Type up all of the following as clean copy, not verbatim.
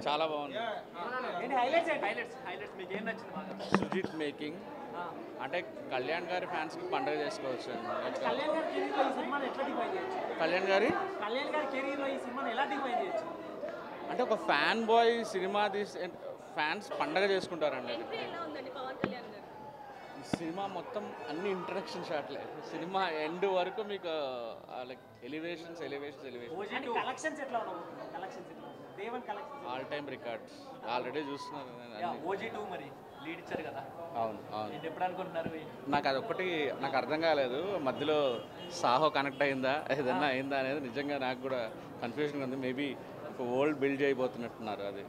చాలా బాగుంది. సుజిత్ మేకింగ్ అంటే కళ్యాణ్ గారి ఫ్యాన్స్ కి పండుగ చేసుకోవచ్చు. కళ్యాణ్ గారి అంటే ఒక ఫ్యాన్ బాయ్ సినిమా ఫ్యాన్స్ పండగ చేసుకుంటారండి. సినిమా మొత్తం అన్ని ఇంట్రడక్షన్ షాట్లే, సినిమా ఎండ్ వరకు మీకు like elevations all time records already చూస్తున్నారు. అవును నాకు అదొక్కటి నాకు అర్థం కాలేదు, మధ్యలో సాహో కనెక్ట్ అయిందా ఏదన్నా అయిందా అనేది నిజంగా నాకు కూడా కన్ఫ్యూజన్ ఉంది. మేబీ ఒక వరల్డ్ బిల్డ్ చేయబోతున్నట్టున్నారు. అది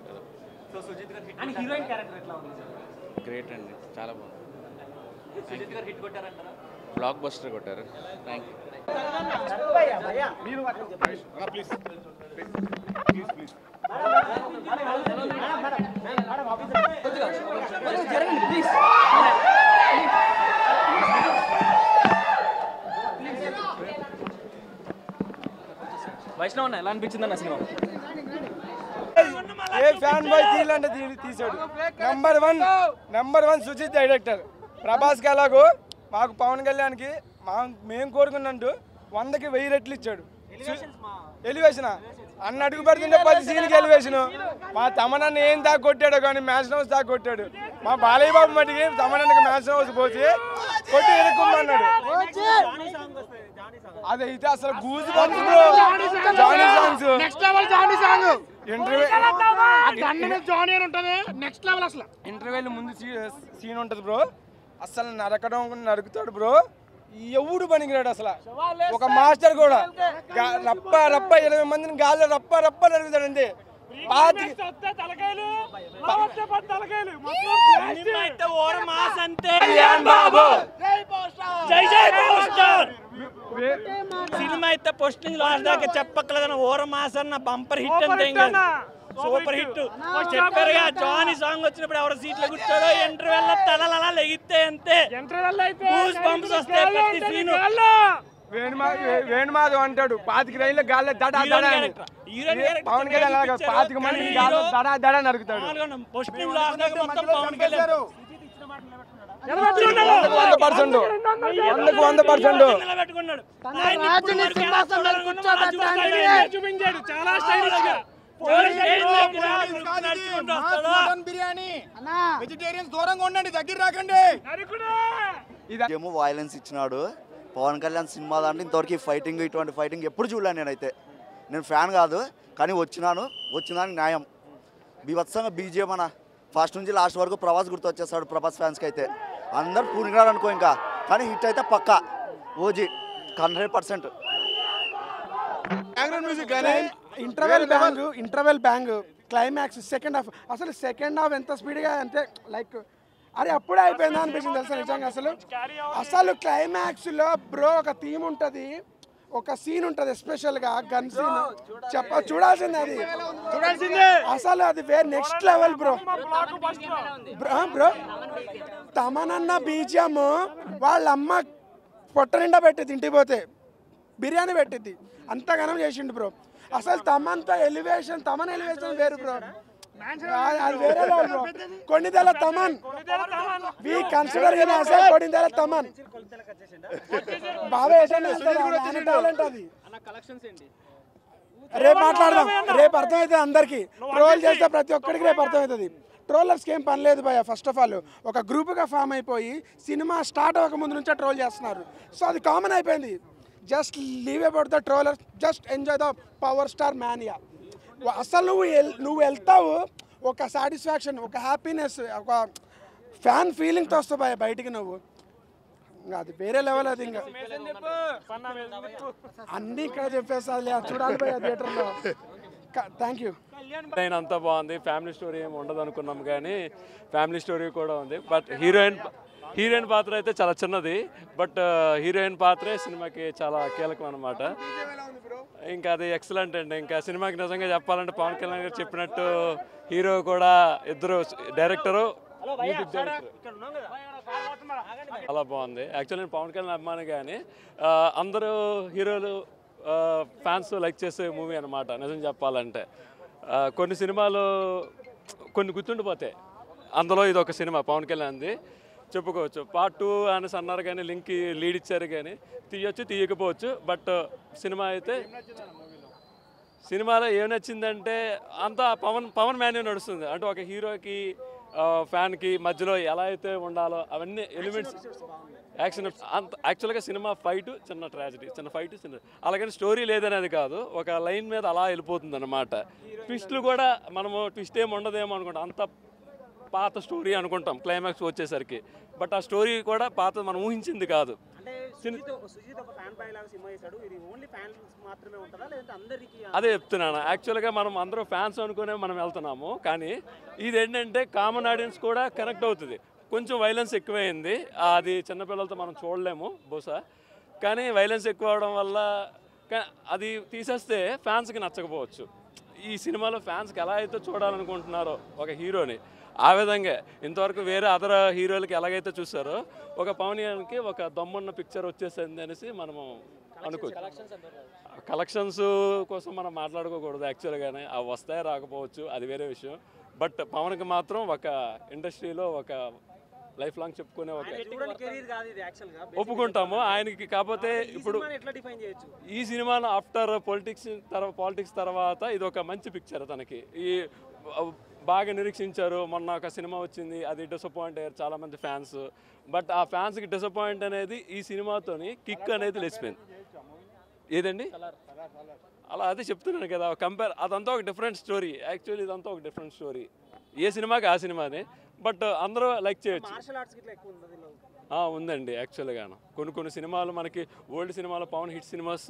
గ్రేట్ అండి, చాలా బాగుంది. బ్లాక్ బస్టర్ కొట్టారు. Thank you. వైష్ణవ్ ఎలా అనిపించింది అన్న సినిమా? ఏ ఫ్యాన్ బాయ్ తీయాలంటే తీసాడు. Number one Sujeeth director. ప్రభాస్కి ఎలాగో మాకు పవన్ కళ్యాణ్కి మేము కోరుకున్నట్టు 100కి 1000 రెట్లు ఇచ్చాడు. ఎలివేషన్ అన్న అడుగు పెడుతుంటే 10 సీన్కి ఎలివేషన్. మా తమనన్న ఏం దాకా కొట్టాడో కానీ మ్యాచ్ హౌస్ దాకా కొట్టాడు. మా బాలయ్య బాబు మట్టికి తమనన్నకి మ్యాచ్ హౌస్ పోసి కొట్టి ఎదుర్కొమ్మన్నాడు. అదైతే అసలు goose bumps bro. Johnny songs ఇంటర్వ్యూల ముందు సీన్ ఉంటుంది బ్రో. అసలు నరుకుతాడు బ్రో. ఎవడు పనికిరాడు అసలు. ఒక మాస్టర్ కూడా రప్ప 20 మందిని గాల్లో రప్ప నరుకుతాడు అంతే. సినిమా అయితే ఫస్ట్ నుంచి లాస్ట్ దాకా చెప్పక్కలేదన్న ఓర మాస్ అన్న బంపర్ హిట్ అంటే సూపర్ హిట్. చెప్పారుగా జానీ సాంగ్ వచ్చినప్పుడు ఎవరు సీట్లో కూర్చోడో ఇంటర్వెల్ తలలా లెగితే అంతే బంప్స్ వస్తాయి ప్రతి సీన్. వేణుమాధవ్ అంటాడు 25 రైళ్ళ గాల్లో దడా దడా అని. పవన్ కళ్యాణ్ 25 మంది గాల్లో దడా దడా నరుకుతాడు. ఫస్ట్ నుంచి లాస్ట్ దాకా మొత్తం పవన్ కళ్యాణ్ 100% చూపించాడు చాలా స్టైలిష్ గా. వెజిటేరియన్స్ దూరంగా ఉండండి, దగ్గర రాకండి. ఏమో వైలెన్స్ ఇచ్చినాడు పవన్ కళ్యాణ్ సినిమా దాంట్లో. ఇంతవరకు ఇటువంటి ఫైటింగ్ ఎప్పుడు చూడలేను. నేను ఫ్యాన్ కాదు కానీ వచ్చినానికి న్యాయం. బీభత్సంగా బీజిఎం అన్న ఫస్ట్ నుంచి లాస్ట్ వరకు ప్రభాస్ గుర్తు వచ్చేస్తాడు. ప్రభాస్ ఫ్యాన్స్కి అయితే అందరు పూనికినారు అనుకో ఇంకా, కానీ హిట్ అయితే పక్కా OG 100%. Interval bang climax second half ఎంత స్పీడ్గా అంటే లైక్ అరే అప్పుడే అయిపోయిందా అనిపించింది తెలుసా నిజంగా. అసలు క్లైమాక్స్లో బ్రో ఒక థీమ్ ఉంటుంది, ఒక సీన్ ఉంటుంది ఎస్పెషల్గా గన్ సీన్. చూడాల్సిందే అది. అసలు అది నెక్స్ట్ లెవెల్ బ్రో. తమనన్న బీజిఎం వాళ్ళ అమ్మ పొట్ట నిండా పెట్టింది, ఇంటికి పోతే బిర్యానీ పెట్టింది, అంతగానం చేసిండు బ్రో. అసలు తమన్ ఎలివేషన్ వేరు బ్రో. అది వేరే level bro. Konidela Thaman we consider అసలు కొన్నిదెల తమన్ బాగా టాలెంట్ అది. రేపు మాట్లాడదాం, రేపు అర్థమవుతుంది అందరికి. ట్రోల్ చేస్తే ప్రతి ఒక్కరికి రేపు అర్థమవుతుంది. ట్రోలర్స్కి ఏం పని లేదు భయ. ఫస్ట్ ఆఫ్ ఆల్ ఒక గ్రూప్గా ఫామ్ అయిపోయి సినిమా స్టార్ట్ అవ్వక ముందు నుంచే ట్రోల్ చేస్తున్నారు. సో అది కామన్ అయిపోయింది. Just leave about the troller, just enjoy the power star mania. అసలు నువ్వు వెళ్తావు ఒక సాటిస్ఫాక్షన్, ఒక హ్యాపీనెస్, ఒక ఫ్యాన్ ఫీలింగ్తో వస్తావు భయ బయటికి నువ్వు. ఇంకా అది వేరే లెవెల్. అది ఇంకా అన్నీ ఇక్కడ చెప్పేసాలి, చూడాలి భయ థియేటర్లో. Thank you. అంతా బాగుంది. ఫ్యామిలీ స్టోరీ ఏమి ఉండదు అనుకున్నాం కానీ ఫ్యామిలీ స్టోరీ కూడా ఉంది. బట్ హీరోయిన్ పాత్ర అయితే చాలా చిన్నది, బట్ హీరోయిన్ పాత్రే సినిమాకి చాలా కీలకం అనమాట. ఇంకా అది ఎక్సలెంట్ అండి. ఇంకా సినిమాకి నిజంగా చెప్పాలంటే పవన్ కళ్యాణ్ గారు చెప్పినట్టు హీరో కూడా ఇద్దరు డైరెక్టరు చాలా బాగుంది. యాక్చువల్లీ నేను పవన్ కళ్యాణ్ అభిమాని కానీ అందరూ హీరోలు ఫ్యాన్స్ లైక్ చేసే మూవీ అనమాట నిజం చెప్పాలంటే. కొన్ని సినిమాలు కొన్ని గుర్తుండిపోతాయి, అందులో ఇది ఒక సినిమా పవన్ కళ్యాణ్ది చెప్పుకోవచ్చు. పార్ట్ 2 అనేసి అన్నారు కానీ లింక్కి లీడ్ ఇచ్చారు కానీ తీయొచ్చు తీయకపోవచ్చు. బట్ సినిమా అయితే సినిమాలో ఏం నచ్చిందంటే అంతా పవన్ మ్యాన్యూ నడుస్తుంది. అంటే ఒక హీరోకి ఫ్యాన్కి మధ్యలో ఎలా అయితే ఉండాలో అవన్నీ ఎలిమెంట్స్, యాక్షన్ అంత యాక్చువల్గా సినిమా ఫైట్ చిన్న ట్రాజడీ, చిన్న ఫైట్ చిన్న, అలాగని స్టోరీ లేదనేది కాదు, ఒక లైన్ మీద అలా వెళ్ళిపోతుంది అనమాట. ట్విస్ట్లు కూడా మనము ట్విస్ట్ ఏమి ఉండదేమో అనుకుంటాం, అంత పాత స్టోరీ అనుకుంటాం క్లైమాక్స్ వచ్చేసరికి. బట్ ఆ స్టోరీ కూడా పాత మనం ఊహించింది కాదు. అదే చెప్తున్నాను, యాక్చువల్గా మనం అందరూ ఫ్యాన్స్ అనుకునే మనం వెళ్తున్నాము, కానీ ఇది ఏంటంటే కామన్ ఆడియన్స్ కూడా కనెక్ట్ అవుతుంది. కొంచెం వైలెన్స్ ఎక్కువైంది, అది చిన్నపిల్లలతో మనం చూడలేము బహుశా, కానీ వైలెన్స్ ఎక్కువ అవడం వల్ల అది తీసేస్తే ఫ్యాన్స్కి నచ్చకపోవచ్చు. ఈ సినిమాలో ఫ్యాన్స్కి ఎలా అయితే చూడాలనుకుంటున్నారో ఒక హీరోని, ఆ విధంగా ఇంతవరకు వేరే అదర్ హీరోలకి ఎలాగైతే చూసారో ఒక పవన్ కళ్యాణ్కి ఒక దమ్మున్న పిక్చర్ వచ్చేసింది అనేసి మనము అనుకోవచ్చు. కలెక్షన్స్ కోసం మనం మాట్లాడుకోకూడదు యాక్చువల్గానే, అవి వస్తాయి రాకపోవచ్చు అది వేరే విషయం. బట్ పవన్కి మాత్రం ఒక ఇండస్ట్రీలో ఒక లైఫ్ లాంగ్ చెప్పుకునే ఒక ఒప్పుకుంటాము ఆయనకి. కాకపోతే ఇప్పుడు ఈ సినిమాలో ఆఫ్టర్ పాలిటిక్స్ తర్వాత ఇది ఒక మంచి పిక్చర్ తనకి. ఈ బాగా నిరీక్షించారు, మొన్న ఒక సినిమా వచ్చింది అది డిసప్పాయింట్ అయ్యారు చాలామంది ఫ్యాన్స్. బట్ ఆ ఫ్యాన్స్కి డిసప్పాయింట్ అనేది ఈ సినిమాతోని కిక్ అనేది లేచిపోయింది. ఏదండి అలా అదే చెప్తున్నాను కదా, అదంతా ఒక డిఫరెంట్ స్టోరీ. యాక్చువల్లీ ఇదంతా ఒక డిఫరెంట్ స్టోరీ, ఏ సినిమాకి ఆ సినిమానే. బట్ అందరూ లైక్ చేయొచ్చు. ఉందండి యాక్చువల్గాను. కొన్ని సినిమాలు మనకి ఓల్డ్ సినిమాలో పవన్ హిట్ సినిమాస్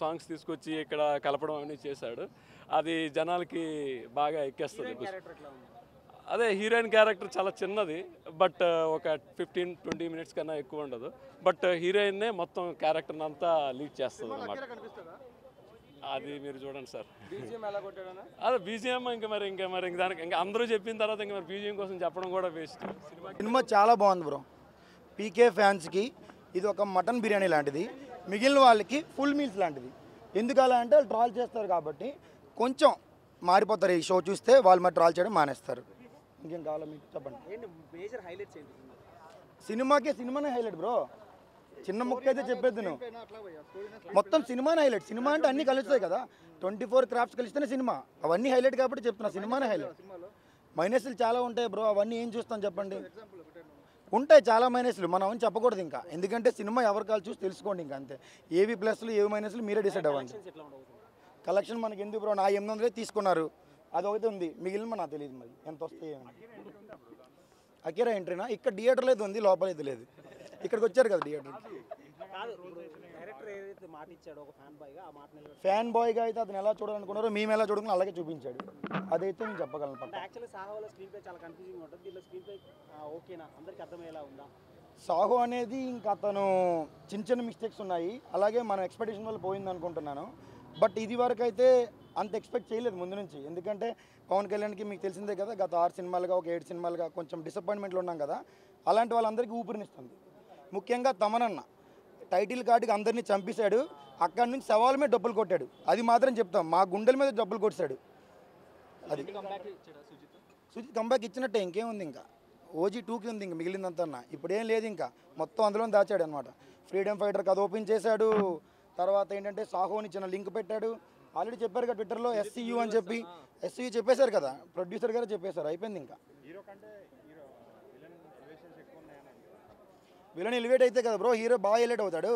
సాంగ్స్ తీసుకొచ్చి ఇక్కడ కలపడం అనేది చేశాడు, అది జనాలకి బాగా ఎక్కేస్తుంది. అదే హీరోయిన్ క్యారెక్టర్ చాలా చిన్నది, బట్ ఒక 15-20 మినిట్స్ కన్నా ఎక్కువ ఉండదు. బట్ హీరోయిన్నే మొత్తం క్యారెక్టర్ని అంతా లీడ్ చేస్తుంది అన్నమాట. అది మీరు చూడండి సార్. అదే బీజిఎం ఇంకా దానికి ఇంకా అందరూ చెప్పిన తర్వాత ఇంకా మరి బీజిఎం కోసం చెప్పడం కూడా వేస్ట్. సినిమా చాలా బాగుంది బ్రో. పీకే ఫ్యాన్స్కి ఇది ఒక మటన్ బిర్యానీ లాంటిది, మిగిలిన వాళ్ళకి ఫుల్ మీల్స్ లాంటిది. ఎందుకు అలా అంటే వాళ్ళు ట్రాల్ చేస్తారు కాబట్టి కొంచెం మారిపోతారు. ఈ షో చూస్తే వాళ్ళు మరి ట్రాల్ చేయడం మానేస్తారు. ఇంకేం కావాలో మీకు చెప్పండి. సినిమానే హైలైట్ బ్రో. చిన్న ముక్క అయితే చెప్పేది నువ్వు, మొత్తం సినిమానే హైలైట్. సినిమా అంటే అన్నీ కలుస్తాయి కదా, 24 క్రాఫ్ట్స్ కలిస్తేనే సినిమా. అవన్నీ హైలైట్ కాబట్టి చెప్తున్నా, సినిమానే హైలైట్. మైనస్లు చాలా ఉంటాయి బ్రో, అవన్నీ ఏం చూస్తాం చెప్పండి. ఉంటాయి చాలా మైనస్లు, మనం అవన్నీ చెప్పకూడదు ఇంకా, ఎందుకంటే సినిమా ఎవరి కాలు చూసి తెలుసుకోండి ఇంకా అంతే. ఏవి ప్లస్లు ఏవి మైనస్లు మీరే డిసైడ్ అవ్వండి. కలెక్షన్ మనకి ఎందుకు బ్రో, నా 800 తీసుకున్నారు, అదొకటి ఉంది, మిగిలిన నాకు తెలియదు మరి ఎంత వస్తాయి. అకేరా ఎంట్రీనా ఇక్కడ థియేటర్లో అయితే ఉంది, లోపలైతే లేదు. ఇక్కడికి వచ్చారు కదా థియేటర్. ఫ్యాన్ బాయ్గా అయితే అతను ఎలా చూడాలనుకున్నారో మేము ఎలా చూడాలని అలాగే చూపించాడు, అదైతే నేను చెప్పగలను. సాహో అనేది ఇంకా అతను చిన్న మిస్టేక్స్ ఉన్నాయి, అలాగే మనం ఎక్స్పెక్టేషన్ వల్ల పోయింది అనుకుంటున్నాను. బట్ ఇది వరకు అయితే అంత ఎక్స్పెక్ట్ చేయలేదు ముందు నుంచి, ఎందుకంటే పవన్ కళ్యాణ్కి మీకు తెలిసిందే కదా, గత 6 సినిమాలుగా ఒక 7 సినిమాలుగా కొంచెం డిసప్పాయింట్మెంట్లో ఉన్నాం కదా, అలాంటి వాళ్ళందరికీ ఊపిరినిస్తుంది. ముఖ్యంగా తమనన్న టైటిల్ కార్డుకి అందరినీ చంపేశాడు, అక్కడి నుంచి సవాల్ మీద డబ్బులు కొట్టాడు, అది మాత్రం చెప్తాం, మా గుండెల మీద డబ్బులు కొట్టాడు. అది సుజిత్ కంబ్యాక్ ఇచ్చినట్టే, ఇంకేముంది ఇంకా ఓజీ 2కి ఉంది, ఇంకా మిగిలిందంతా ఇప్పుడేం లేదు, ఇంకా మొత్తం అందులో దాచాడు అనమాట. ఫ్రీడమ్ ఫైటర్ కథ ఓపెన్ చేశాడు, తర్వాత ఏంటంటే సాహోని చిన్న లింక్ పెట్టాడు. ఆల్రెడీ చెప్పారు కదా ట్విట్టర్లో SCU అని చెప్పి, SCU చెప్పేశారు కదా, ప్రొడ్యూసర్ గారు చెప్పేశారు, అయిపోయింది. ఇంకా విలన్ ఎలివేట్ అయితే కదా బ్రో హీరో బాగా ఎలివేట్ అవుతాడు,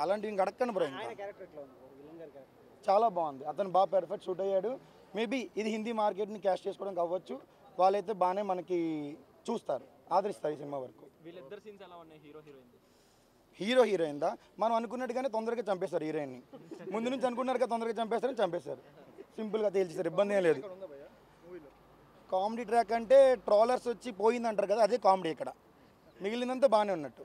అలాంటివి ఇంక అడగండి బ్రో. ఇంకా చాలా బాగుంది, అతను బాగా పెర్ఫెక్ట్ షూట్ అయ్యాడు. మేబీ ఇది హిందీ మార్కెట్ని క్యాష్ చేసుకోవడం కావచ్చు, వాళ్ళైతే బాగానే మనకి చూస్తారు, ఆదరిస్తారు ఈ సినిమా వరకు. హీరో హీరోయిన్ దా మనం అనుకున్నట్టుగానే తొందరగా చంపేశారు హీరోయిన్ని, ముందు నుంచి అనుకున్నారు కదా తొందరగా చంపేశారు, సింపుల్గా తేల్చేశారు, ఇబ్బంది ఏం లేదు. కామెడీ ట్రాక్ అంటే ట్రోలర్స్ వచ్చి పోయిందంటారు కదా, అదే కామెడీ. ఇక్కడ మిగిలినంతా బాగానే ఉన్నట్టు.